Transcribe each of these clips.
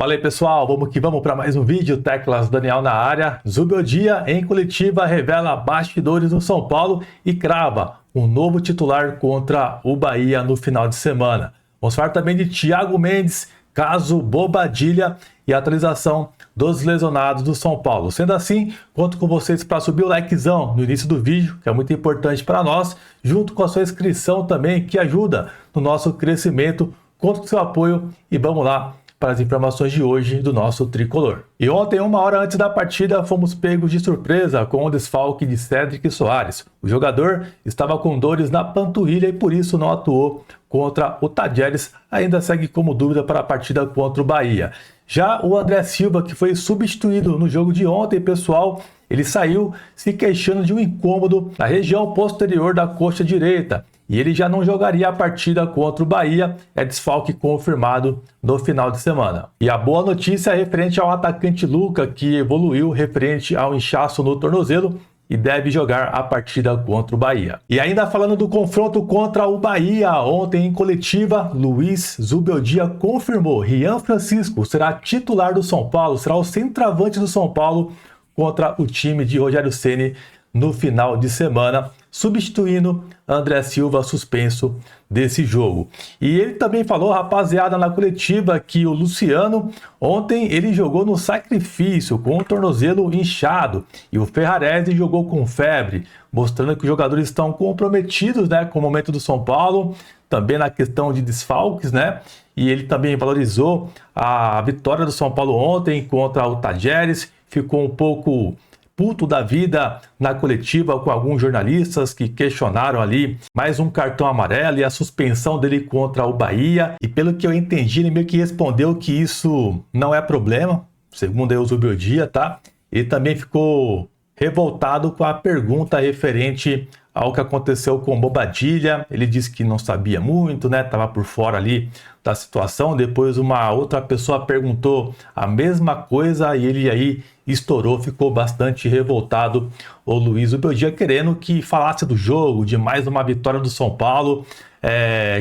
Fala aí pessoal, vamos que vamos para mais um vídeo, Teclas Daniel na área. Zubeldia em coletiva revela bastidores no São Paulo e crava um novo titular contra o Bahia no final de semana. Vamos falar também de Thiago Mendes, caso Bobadilla e atualização dos lesionados do São Paulo. Sendo assim, conto com vocês para subir o likezão no início do vídeo, que é muito importante para nós, junto com a sua inscrição também, que ajuda no nosso crescimento. Conto com seu apoio e vamos lá para as informações de hoje do nosso tricolor. E ontem, uma hora antes da partida, fomos pegos de surpresa com o desfalque de Cédric Soares. O jogador estava com dores na panturrilha e por isso não atuou contra o Tajeres, ainda segue como dúvida para a partida contra o Bahia. Já o André Silva, que foi substituído no jogo de ontem, pessoal, ele saiu se queixando de um incômodo na região posterior da coxa direita. E ele já não jogaria a partida contra o Bahia, é desfalque confirmado no final de semana. E a boa notícia é referente ao atacante Luca, que evoluiu referente ao inchaço no tornozelo e deve jogar a partida contra o Bahia. E ainda falando do confronto contra o Bahia, ontem em coletiva, Luiz Zubeldia confirmou: Rian Francisco será titular do São Paulo, será o centroavante do São Paulo contra o time de Rogério Ceni no final de semana, substituindo André Silva suspenso desse jogo. E ele também falou, rapaziada, na coletiva, que o Luciano ontem ele jogou no sacrifício com o tornozelo inchado e o Ferrarese jogou com febre, mostrando que os jogadores estão comprometidos, né, com o momento do São Paulo, também na questão de desfalques, né? E ele também valorizou a vitória do São Paulo ontem contra o Tajeres, ficou um pouco puto da vida na coletiva com alguns jornalistas que questionaram ali mais um cartão amarelo e a suspensão dele contra o Bahia. E pelo que eu entendi, ele meio que respondeu que isso não é problema, segundo o Zubeldia, tá? Ele também ficou revoltado com a pergunta referente ao que aconteceu com Bobadilla. Ele disse que não sabia muito, né? Tava por fora ali da situação. Depois uma outra pessoa perguntou a mesma coisa e ele aí estourou, ficou bastante revoltado. O Luiz Zubeldia querendo que falasse do jogo, de mais uma vitória do São Paulo,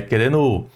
querendo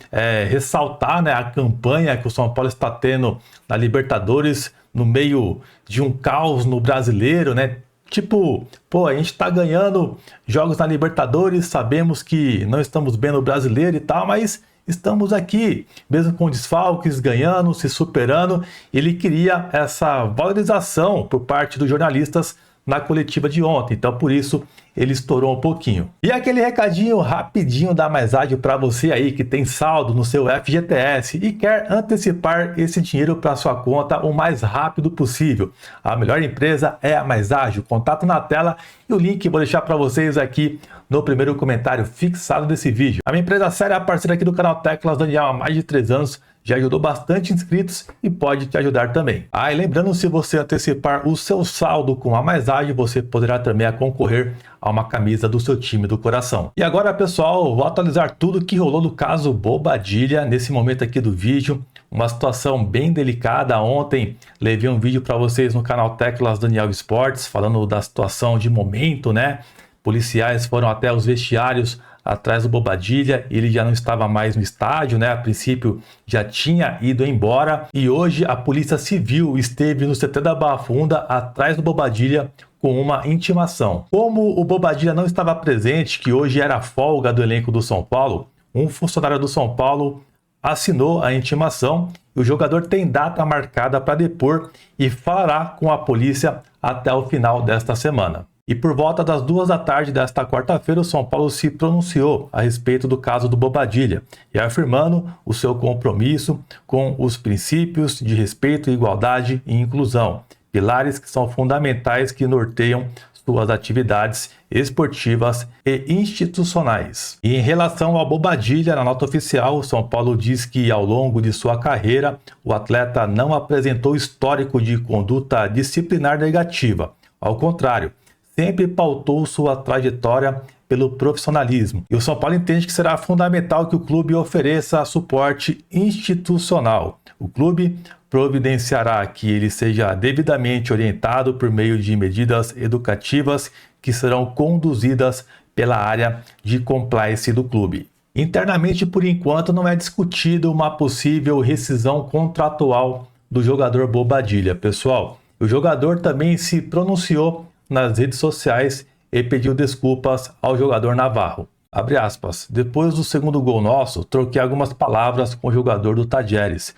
ressaltar, né, a campanha que o São Paulo está tendo na Libertadores no meio de um caos no Brasileiro, né? Tipo, pô, a gente tá ganhando jogos na Libertadores, sabemos que não estamos bem no Brasileiro e tal, mas estamos aqui, mesmo com desfalques, ganhando, se superando. Ele queria essa valorização por parte dos jornalistas na coletiva de ontem, então por isso ele estourou um pouquinho. E aquele recadinho rapidinho da Mais Ágil para você aí que tem saldo no seu FGTS e quer antecipar esse dinheiro para sua conta o mais rápido possível. A melhor empresa é a Mais Ágil. Contato na tela e o link vou deixar para vocês aqui no primeiro comentário fixado desse vídeo. A minha empresa séria é a parceira aqui do canal Teclas Daniel há mais de 3 anos. Já ajudou bastante inscritos e pode te ajudar também. E lembrando, se você antecipar o seu saldo com a Mais Ágil, você poderá também concorrer a uma camisa do seu time do coração. E agora, pessoal, vou atualizar tudo que rolou no caso Bobadilla nesse momento aqui do vídeo. Uma situação bem delicada. Ontem levei um vídeo para vocês no canal Teclas Daniel Esportes, falando da situação de momento, né? Policiais foram até os vestiários atrás do Bobadilla, ele já não estava mais no estádio, né? A princípio já tinha ido embora e hoje a Polícia Civil esteve no CT da Barra Funda atrás do Bobadilla com uma intimação. Como o Bobadilla não estava presente, que hoje era folga do elenco do São Paulo, um funcionário do São Paulo assinou a intimação e o jogador tem data marcada para depor e falará com a polícia até o final desta semana. E por volta das 2 da tarde desta quarta-feira, o São Paulo se pronunciou a respeito do caso do Bobadilla e afirmando o seu compromisso com os princípios de respeito, igualdade e inclusão, pilares que são fundamentais que norteiam suas atividades esportivas e institucionais. E em relação ao Bobadilla, na nota oficial, o São Paulo diz que ao longo de sua carreira, o atleta não apresentou histórico de conduta disciplinar negativa. Ao contrário, sempre pautou sua trajetória pelo profissionalismo. E o São Paulo entende que será fundamental que o clube ofereça suporte institucional. O clube providenciará que ele seja devidamente orientado por meio de medidas educativas que serão conduzidas pela área de compliance do clube. Internamente, por enquanto, não é discutido uma possível rescisão contratual do jogador Bobadilla, pessoal. O jogador também se pronunciou nas redes sociais e pediu desculpas ao jogador Navarro. Abre aspas. Depois do segundo gol nosso, troquei algumas palavras com o jogador do Tajeres.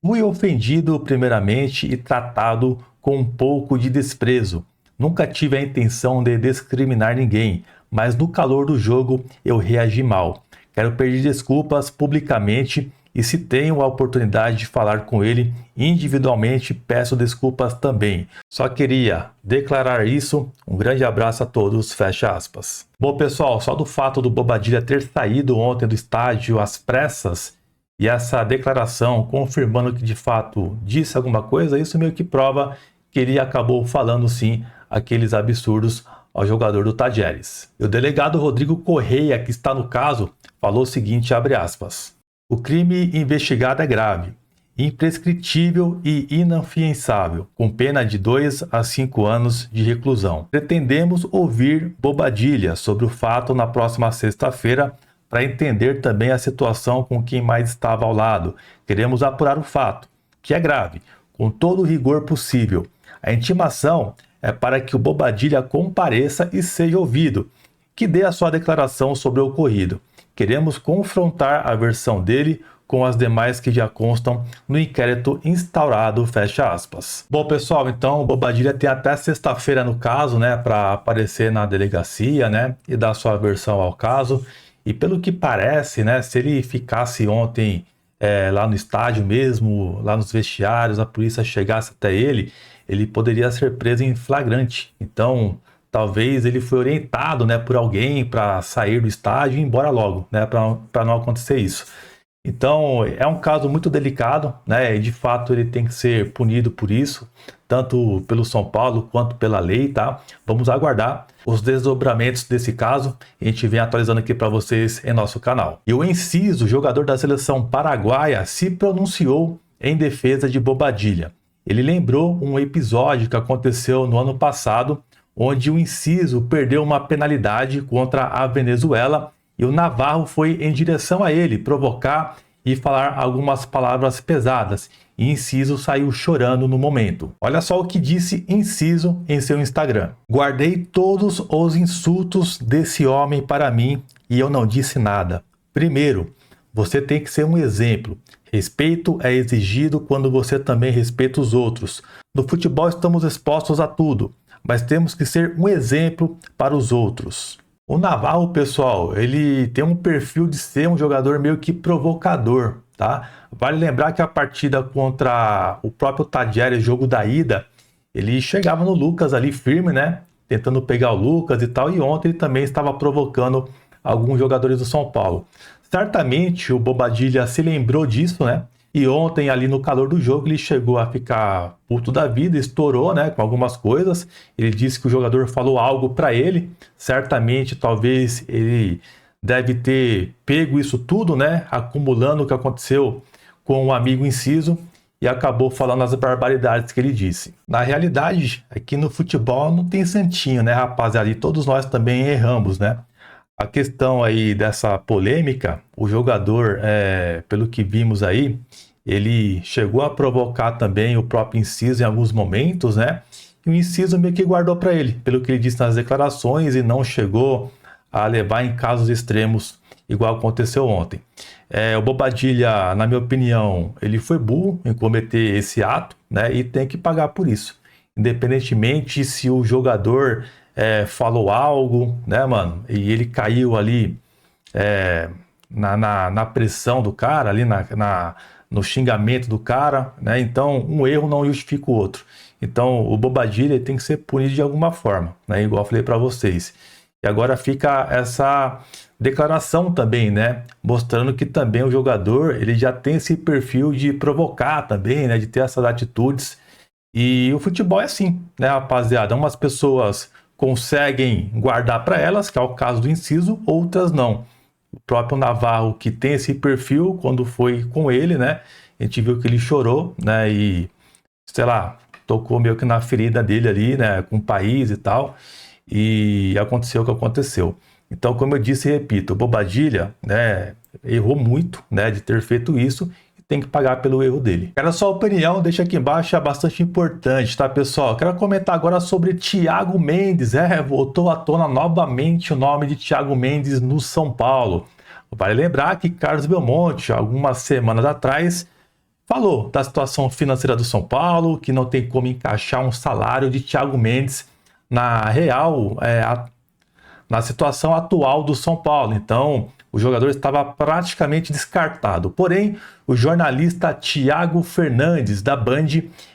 Fui ofendido primeiramente e tratado com um pouco de desprezo. Nunca tive a intenção de discriminar ninguém, mas no calor do jogo eu reagi mal. Quero pedir desculpas publicamente e se tenho a oportunidade de falar com ele individualmente, peço desculpas também. Só queria declarar isso. Um grande abraço a todos, fecha aspas. Bom, pessoal, só do fato do Bobadilla ter saído ontem do estádio às pressas e essa declaração confirmando que de fato disse alguma coisa, isso meio que prova que ele acabou falando sim aqueles absurdos ao jogador do Tajeres. E o delegado Rodrigo Correia, que está no caso, falou o seguinte, abre aspas. O crime investigado é grave, imprescritível e inafiançável, com pena de 2 a 5 anos de reclusão. Pretendemos ouvir Bobadilla sobre o fato na próxima sexta-feira para entender também a situação com quem mais estava ao lado. Queremos apurar o fato, que é grave, com todo o rigor possível. A intimação é para que o Bobadilla compareça e seja ouvido, que dê a sua declaração sobre o ocorrido. Queremos confrontar a versão dele com as demais que já constam no inquérito instaurado, fecha aspas. Bom, pessoal, então o Bobadilla tem até sexta-feira no caso, né, para aparecer na delegacia, né, e dar sua versão ao caso. E pelo que parece, né, se ele ficasse ontem lá no estádio mesmo, lá nos vestiários, a polícia chegasse até ele, ele poderia ser preso em flagrante. Então, talvez ele foi orientado, né, por alguém para sair do estádio e ir embora logo, né, para não acontecer isso. Então, é um caso muito delicado, né, e de fato ele tem que ser punido por isso, tanto pelo São Paulo quanto pela lei, tá? Vamos aguardar os desdobramentos desse caso e a gente vem atualizando aqui para vocês em nosso canal. E o Enciso, jogador da seleção paraguaia, se pronunciou em defesa de Bobadilla. Ele lembrou um episódio que aconteceu no ano passado, onde o Enciso perdeu uma penalidade contra a Venezuela e o Navarro foi em direção a ele provocar e falar algumas palavras pesadas. E Enciso saiu chorando no momento. Olha só o que disse Enciso em seu Instagram. Guardei todos os insultos desse homem para mim e eu não disse nada. Primeiro, você tem que ser um exemplo. Respeito é exigido quando você também respeita os outros. No futebol estamos expostos a tudo, mas temos que ser um exemplo para os outros. O Navarro, pessoal, ele tem um perfil de ser um jogador meio que provocador, tá? Vale lembrar que a partida contra o próprio Tajeres, jogo da ida, ele chegava no Lucas ali firme, né? Tentando pegar o Lucas e tal, e ontem ele também estava provocando alguns jogadores do São Paulo. Certamente o Bobadilla se lembrou disso, né? E ontem, ali no calor do jogo, ele chegou a ficar puto da vida, estourou, né, com algumas coisas. Ele disse que o jogador falou algo para ele. Certamente, talvez ele deve ter pego isso tudo, né, acumulando o que aconteceu com o amigo Enciso e acabou falando as barbaridades que ele disse. Na realidade, aqui no futebol não tem santinho, né, rapaziada? E todos nós também erramos, né? A questão aí dessa polêmica, o jogador, pelo que vimos aí, ele chegou a provocar também o próprio Enciso em alguns momentos, né? E o Enciso meio que guardou para ele, pelo que ele disse nas declarações, e não chegou a levar em casos extremos, igual aconteceu ontem. O Bobadilla, na minha opinião, ele foi burro em cometer esse ato, né? E tem que pagar por isso. Independentemente se o jogador falou algo, né, mano? E ele caiu ali na pressão do cara, ali no xingamento do cara, né? Então, um erro não justifica o outro. Então, o Bobadilla tem que ser punido de alguma forma, né? Igual eu falei para vocês. E agora fica essa declaração também, né? Mostrando que também o jogador, ele já tem esse perfil de provocar também, né? De ter essas atitudes. E o futebol é assim, né, rapaziada? Umas pessoas conseguem guardar para elas, que é o caso do Enciso, outras não. O próprio Navarro, que tem esse perfil, quando foi com ele, né, a gente viu que ele chorou, né, e, sei lá, tocou meio que na ferida dele ali, né, com o país e tal, e aconteceu o que aconteceu. Então, como eu disse e repito, o Bobadilla, né, errou muito, né, de ter feito isso, e tem que pagar pelo erro dele. Quero a sua opinião, deixa aqui embaixo, é bastante importante, tá, pessoal? Quero comentar agora sobre Thiago Mendes. Voltou à tona novamente o nome de Thiago Mendes no São Paulo. Vale lembrar que Carlos Belmonte, algumas semanas atrás, falou da situação financeira do São Paulo, que não tem como encaixar um salário de Thiago Mendes na situação atual do São Paulo. Então, o jogador estava praticamente descartado. Porém, o jornalista Thiago Fernandes, da Band,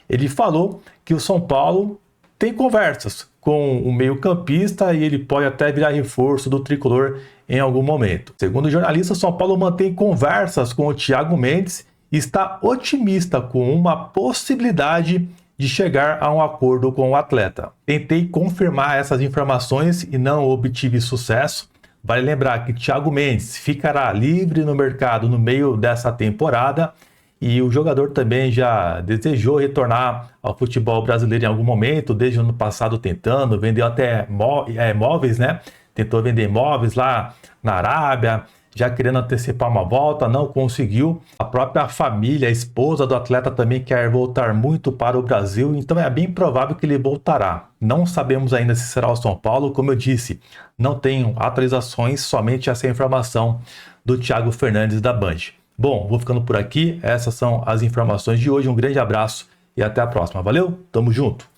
ele falou que o São Paulo tem conversas com o meio-campista e ele pode até virar reforço do tricolor em algum momento. Segundo o jornalista, o São Paulo mantém conversas com o Thiago Mendes e está otimista com uma possibilidade de chegar a um acordo com o atleta. Tentei confirmar essas informações e não obtive sucesso. Vale lembrar que Thiago Mendes ficará livre no mercado no meio dessa temporada e o jogador também já desejou retornar ao futebol brasileiro em algum momento, desde o ano passado tentando, vendeu até móveis, né? Tentou vender imóveis lá na Arábia, já querendo antecipar uma volta, não conseguiu. A própria família, a esposa do atleta também quer voltar muito para o Brasil, então é bem provável que ele voltará. Não sabemos ainda se será o São Paulo, como eu disse, não tenho atualizações, somente essa informação do Thiago Fernandes da Band. Bom, vou ficando por aqui, essas são as informações de hoje, um grande abraço e até a próxima. Valeu, tamo junto!